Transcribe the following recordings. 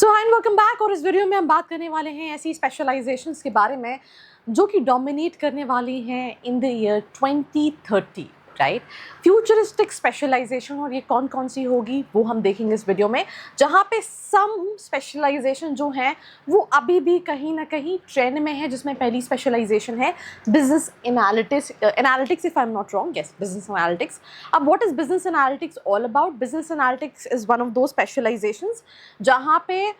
So hi and welcome back. और इस video में हम बात करने वाले हैं ऐसी स्पेशलाइजेशंस के बारे में जो कि डोमिनेट करने वाली हैं in the year 2030, right. Futuristic specialisation, और ये कौन कौन सी होगी वो हम देखेंगे इस वीडियो में, जहाँ पे सम स्पेशलाइजेशन जो हैं वो अभी भी कहीं ना कहीं ट्रेंड में है। जिसमें पहली स्पेशलाइजेशन है business analytics if I am not wrong, yes, business analytics. अब what is business analytics all about? Business analytics is one of दो स्पेशलाइजेशंस जहाँ पे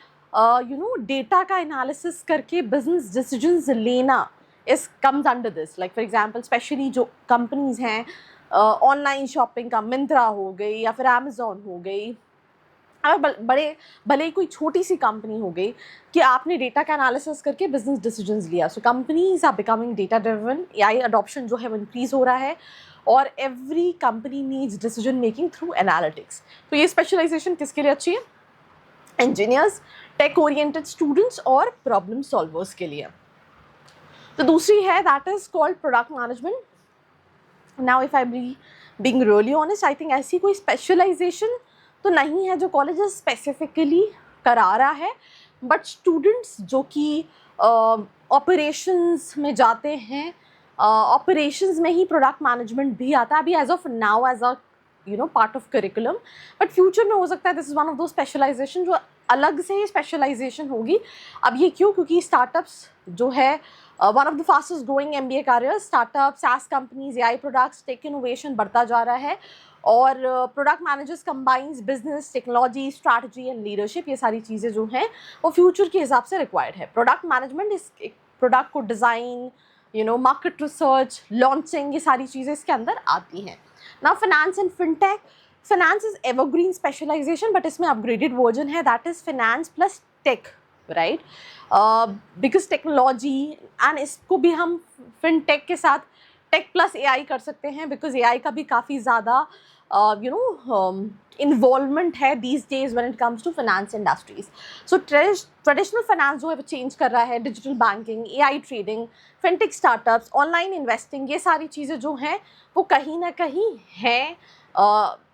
डेटा का एनालिसिस करके बिजनेस डिसीजंस लेना इस comes under this. Like for example specially जो companies हैं ऑनलाइन शॉपिंग का, मिंत्रा हो गई या फिर अमेजोन हो गई, और बड़े भले ही कोई छोटी सी कंपनी हो गई, कि आपने डेटा का एनालिसिस करके बिजनेस डिसीजंस लिया। So companies are becoming data driven, AI adoption जो है वो इंक्रीज हो रहा है, और every company needs decision making through analytics. तो ये स्पेशलाइजेशन किसके लिए अच्छी है? इंजीनियर्स, टेक ओरिएंटेड स्टूडेंट्स और प्रॉब्लम सॉल्वर्स के लिए। तो दूसरी है that is called product management. Now if I being really honest, I think ऐसी कोई स्पेशलाइजेशन तो नहीं है जो कॉलेजेस स्पेसिफिकली करा रहा है, बट स्टूडेंट्स जो कि ऑपरेशंस में जाते हैं, ऑपरेशंस में ही प्रोडक्ट मैनेजमेंट भी आता है अभी as of now as a part of curriculum. But future में हो सकता है दिस इज़ वन ऑफ दो स्पेशलाइजेशन जो अलग से ही स्पेशलाइजेशन होगी। अब ये क्यों? क्योंकि स्टार्टअप्स जो है one of the fastest growing MBA careers, startup, SaaS companies, AI products, tech innovation बढ़ता जा रहा है, और product managers combines business, technology, strategy and leadership. ये सारी चीज़ें जो हैं वो फ्यूचर के हिसाब से रिक्वायर्ड है। प्रोडक्ट मैनेजमेंट इस प्रोडक्ट को डिज़ाइन, मार्केट रिसर्च, लॉन्चिंग, ये सारी चीज़ें इसके अंदर आती हैं। Now finance and fintech, finance is evergreen specialisation, but इसमें अपग्रेडेड वर्जन है that is finance plus tech, right. Because technology and इसको भी हम फिनटेक के साथ टेक प्लस एआई कर सकते हैं, बिकॉज एआई का भी काफ़ी ज़्यादा इन्वॉल्वमेंट है these days when it comes to finance industries. So traditional finance जो है वो चेंज कर रहा है, digital banking, AI trading, fintech startups, online investing, ये सारी चीज़ें जो हैं वो कहीं ना कहीं हैं,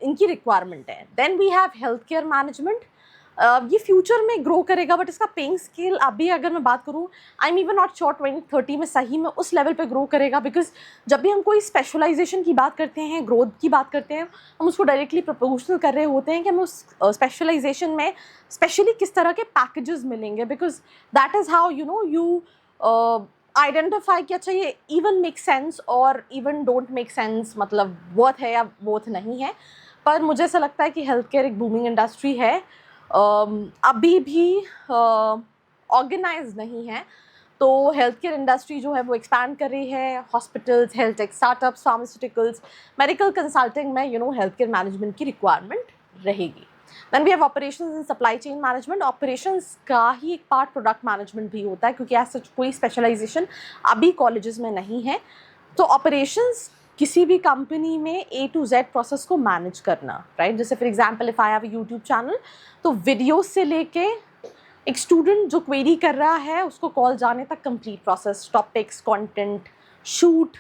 इनकी रिक्वायरमेंट है। Then we have health care management. ये फ्यूचर में ग्रो करेगा, बट इसका पेइंग स्केल अभी अगर मैं बात करूँ, I am even not sure 2030 में सही में उस लेवल पे ग्रो करेगा। बिकॉज जब भी हम कोई स्पेशलाइजेशन की बात करते हैं, ग्रोथ की बात करते हैं, हम उसको डायरेक्टली प्रोपोर्शनल कर रहे होते हैं कि हमें उस स्पेशलाइजेशन में स्पेशली किस तरह के पैकेजेस मिलेंगे, because that is how you identify कि अच्छा ये इवन मेक सेंस और इवन डोंट मेक सेंस, मतलब वर्थ है या वर्थ नहीं है। पर मुझे ऐसा लगता है कि हेल्थ केयर एक बूमिंग इंडस्ट्री है, अभी भी ऑर्गेनाइज नहीं है। तो हेल्थ केयर इंडस्ट्री जो है वो एक्सपैंड कर रही है। Hospitals, health tech startups, pharmaceuticals, medical consulting में हेल्थ केयर मैनेजमेंट की रिक्वायरमेंट रहेगी। Then we have operations and supply chain management. Operations का ही एक पार्ट प्रोडक्ट मैनेजमेंट भी होता है, क्योंकि ऐसा कोई स्पेशलाइजेशन अभी कॉलेजेस में नहीं है। तो ऑपरेशंस किसी भी कंपनी में A to Z प्रोसेस को मैनेज करना, राइट। जैसे for example if I have a YouTube channel, तो वीडियो से लेके एक स्टूडेंट जो क्वेरी कर रहा है उसको कॉल जाने तक complete process, topics, content, shoot,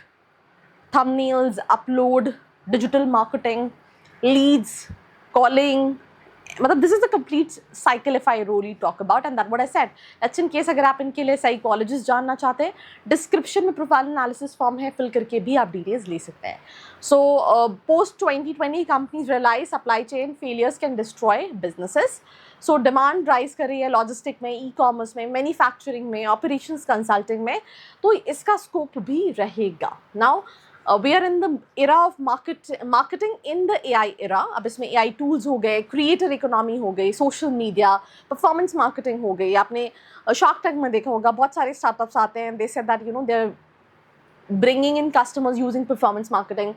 thumbnails, upload, digital marketing, leads, calling, मतलब this is the complete cycle if I really talk about. And that what I said, that's in case अगर आप इनके लिए सही कॉलेजेस जानना चाहते हैं, डिस्क्रिप्शन में प्रोफाइल एनालिसिस फॉर्म है, फिल करके भी आप डिटेल्स ले सकते हैं। So post 2020 companies realise supply chain failures can destroy businesses. So demand rise कर रही है लॉजिस्टिक में, ई कॉमर्स में, मैन्युफैक्चरिंग में, ऑपरेशंस कंसल्टिंग में, तो इसका स्कोप भी रहेगा। Now we are in the era of marketing in the AI era। अब इसमें AI tools हो गए, क्रिएटर इकोनॉमी हो गई, सोशल मीडिया, परफॉर्मेंस मार्केटिंग हो गई। आपने शार्क टैंक में देखा होगा, बहुत सारे स्टार्टअप्स आते हैं, they said that they are bringing in customers using performance marketing,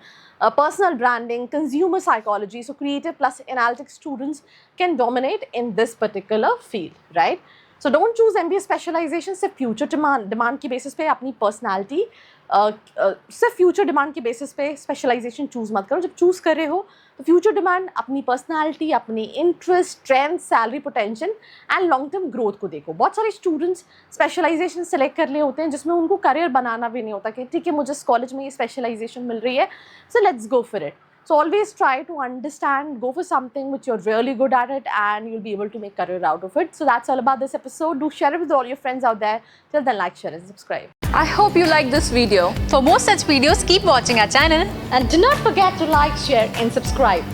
personal branding, consumer psychology. So creative plus analytics students can dominate in this particular field, right? So don't choose MBA specialization सिर्फ future demand की basis पे, अपनी personality सिर्फ future demand की basis पे specialisation choose मत करो। जब चूज़ कर रहे हो तो फ्यूचर डिमांड, अपनी पर्सनैलिटी, अपनी interest, strength, salary potential and long term growth को देखो। बहुत सारे स्टूडेंट्स स्पेशलाइजेशन सेलेक्ट कर लिए होते हैं जिसमें उनको करियर बनाना भी नहीं होता कि ठीक है मुझे इस कॉलेज में ये स्पेशलाइजेशन मिल रही है, so let's go for it. So always try to understand, go for something which you're really good at it, and you'll be able to make career out of it. So that's all about this episode. Do share it with all your friends out there. Till then, like, share and subscribe. I hope you liked this video. For more such videos, keep watching our channel. And do not forget to like, share and subscribe.